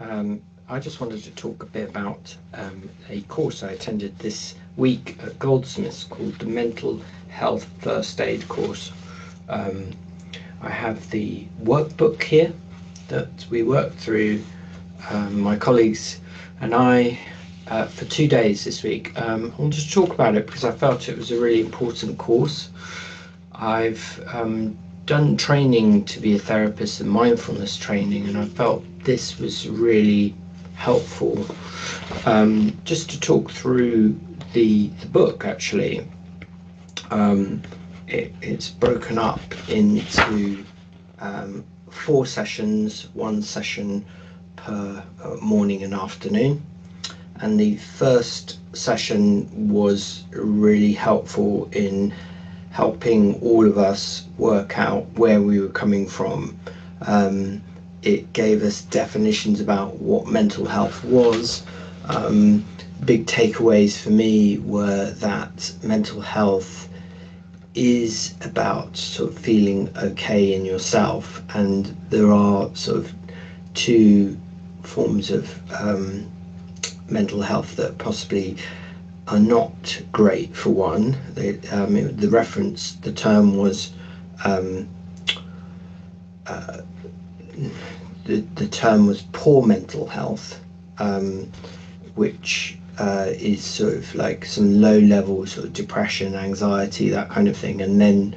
I just wanted to talk a bit about a course I attended this week at Goldsmiths called the Mental Health First Aid course. I have the workbook here that we worked through, my colleagues and I, for 2 days this week. I wanted to talk about it because I felt it was a really important course. I've done training to be a therapist and mindfulness training, and I felt this was really helpful, just to talk through the book. Actually, it's broken up into 4 sessions, 1 session per morning and afternoon, and the first session was really helpful in helping all of us work out where we were coming from. It gave us definitions about what mental health was. Big takeaways for me were that mental health is about sort of feeling okay in yourself, and there are sort of 2 forms of mental health that possibly are not great. For one, the term was the term was poor mental health, which is sort of like some low level sort of depression, anxiety, that kind of thing, and then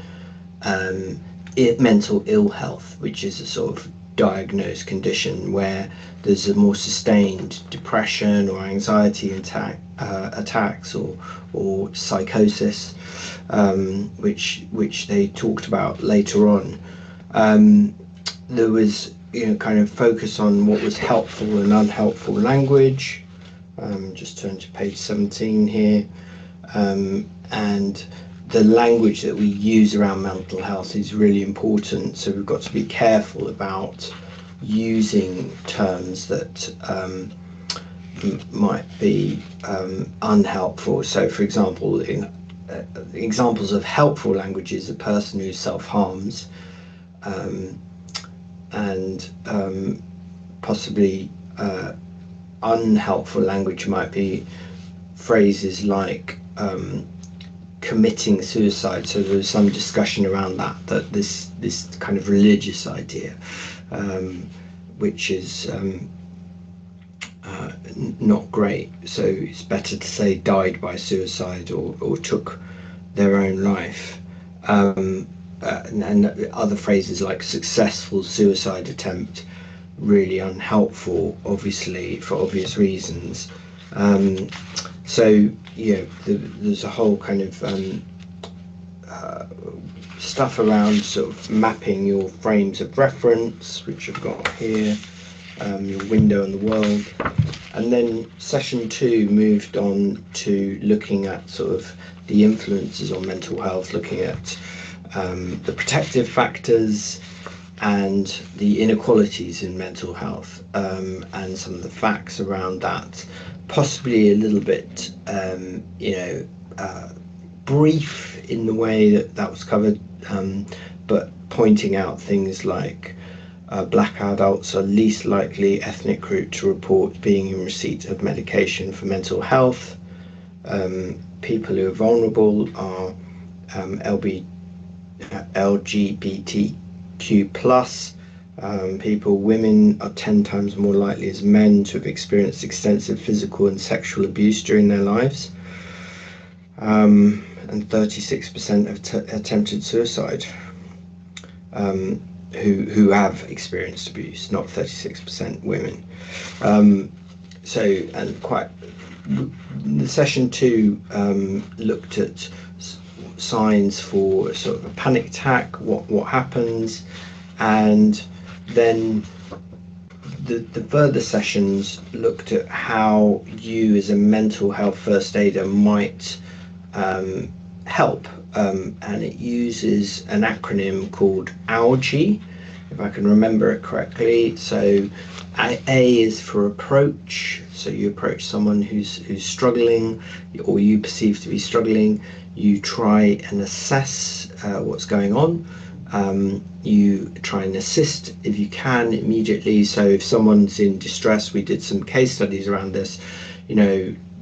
mental ill health, which is a sort of diagnosed condition where there's a more sustained depression or anxiety attacks or psychosis, which they talked about later on. There was kind of focus on what was helpful and unhelpful language. Just turn to page 17 here, and the language that we use around mental health is really important, so we've got to be careful about using terms that might be unhelpful. So for example, examples of helpful language is a person who self-harms, and possibly unhelpful language might be phrases like committing suicide. So there was some discussion around that this kind of religious idea, which is not great. So it's better to say died by suicide or took their own life. And other phrases like successful suicide attempt, really unhelpful, obviously, for obvious reasons. So there's a whole kind of stuff around sort of mapping your frames of reference, which I've got here, your window in the world. And then session 2 moved on to looking at sort of the influences on mental health, looking at the protective factors and the inequalities in mental health, and some of the facts around that, possibly a little bit brief in the way that was covered, but pointing out things like black adults are least likely ethnic group to report being in receipt of medication for mental health. People who are vulnerable are LGBTQ plus people. Women are 10 times more likely as men to have experienced extensive physical and sexual abuse during their lives, and 36% have attempted suicide, who have experienced abuse, not 36% women. The session 2 looked at signs for sort of a panic attack, what happens, and then the further sessions looked at how you as a mental health first aider might help, and it uses an acronym called ALGEE, if I can remember it correctly. So A is for approach, so you approach someone who's struggling, or you perceive to be struggling. You try and assess what's going on. You try and assist if you can immediately. So if someone's in distress, we did some case studies around this,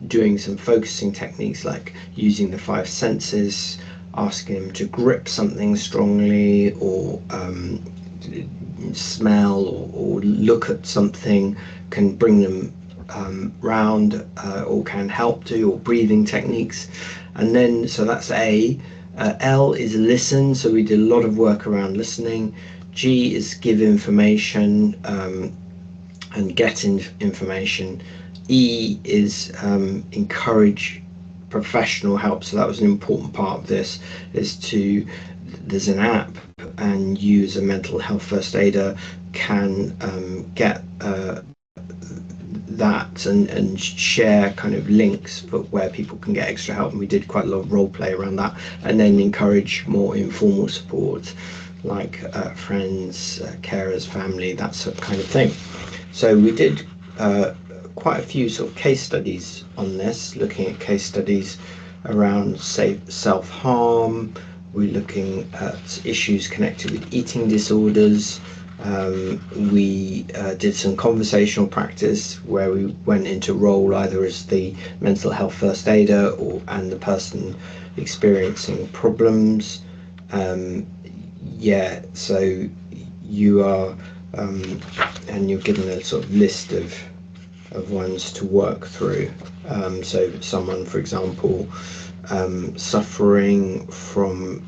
doing some focusing techniques like using the 5 senses, asking them to grip something strongly, or smell, or look at something, can bring them round, or can help to, or breathing techniques. And then, so that's A. L is listen, so we did a lot of work around listening. G is give information and get information. E is encourage professional help, so that was an important part of this, there's an app, and you as a mental health first aider can get that and share kind of links for where people can get extra help, and we did quite a lot of role play around that. And then encourage more informal support like friends, carers, family, that sort of kind of thing. So we did quite a few sort of case studies on this, looking at case studies around self-harm. We're looking at issues connected with eating disorders. We did some conversational practice where we went into role either as the mental health first aider and the person experiencing problems. So you are, and you're given a sort of list of ones to work through. So someone, for example, suffering from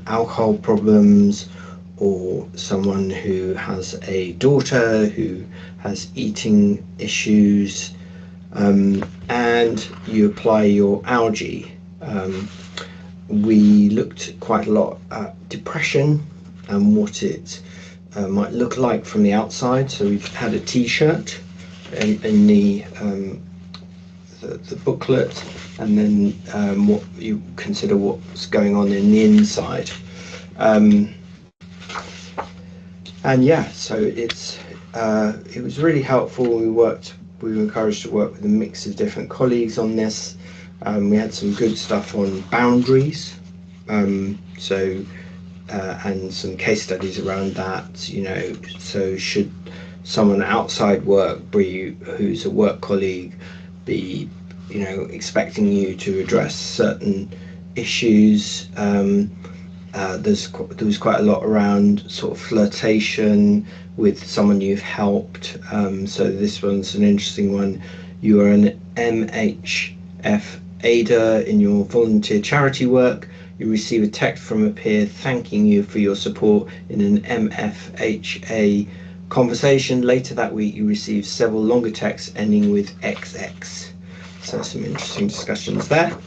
alcohol problems, or someone who has a daughter who has eating issues, and you apply your ALGEE. We looked quite a lot at depression and what it might look like from the outside. So we've had a T-shirt in the booklet, and then what you consider what's going on in the inside. So it was really helpful. We were encouraged to work with a mix of different colleagues on this. We had some good stuff on boundaries, and some case studies around that. So should someone outside work who's a work colleague be expecting you to address certain issues? There was quite a lot around sort of flirtation with someone you've helped. So this one's an interesting one. You are an MHFA in your volunteer charity work. You receive a text from a peer thanking you for your support in an MHFA conversation. Later that week, you receive several longer texts ending with XX. So some interesting discussions there.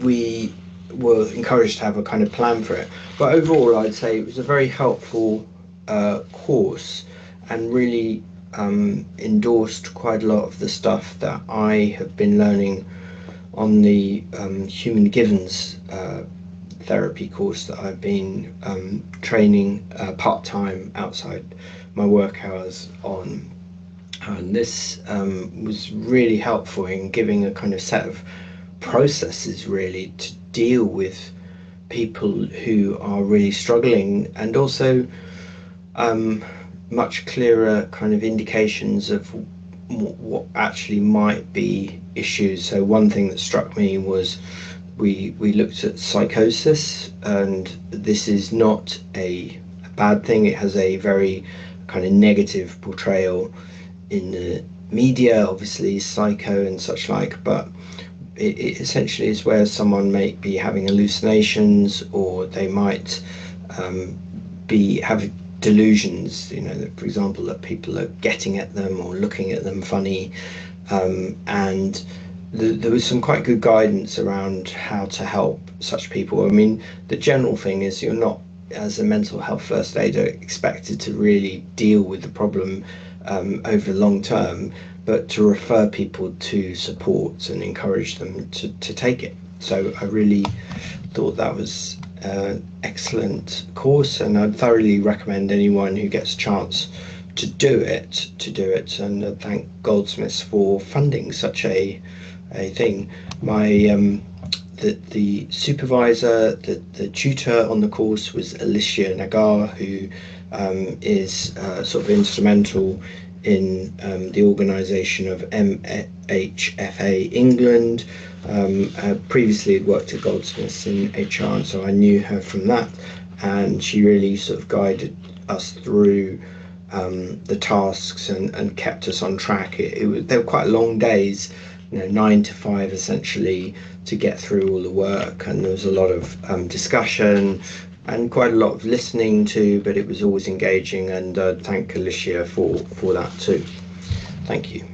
We were encouraged to have a kind of plan for it. But overall, I'd say it was a very helpful course, and really endorsed quite a lot of the stuff that I have been learning on the human givens therapy course that I've been training part-time outside my work hours on. And this was really helpful in giving a kind of set of processes really to deal with people who are really struggling, and also much clearer kind of indications of what actually might be issues. So one thing that struck me was we looked at psychosis, and this is not a bad thing. It has a very kind of negative portrayal in the media, obviously, psycho and such like, but it essentially is where someone may be having hallucinations, or they might have delusions, that, for example, that people are getting at them or looking at them funny, and there was some quite good guidance around how to help such people. I mean, the general thing is you're not, as a mental health first aider, expected to really deal with the problem over the long term, but to refer people to support and encourage them to take it. So I really thought that was an excellent course, and I'd thoroughly recommend anyone who gets a chance to do it, and thank Goldsmiths for funding such a thing. the supervisor, the tutor on the course was Alicia Nagar, who is sort of instrumental in the organisation of MHFA England. Previously had worked at Goldsmiths in HR, and so I knew her from that, and she really sort of guided us through the tasks and kept us on track. They were quite long days, 9 to 5 essentially, to get through all the work, and there was a lot of discussion and quite a lot of listening too, but it was always engaging, and thank Alicia for that too. Thank you.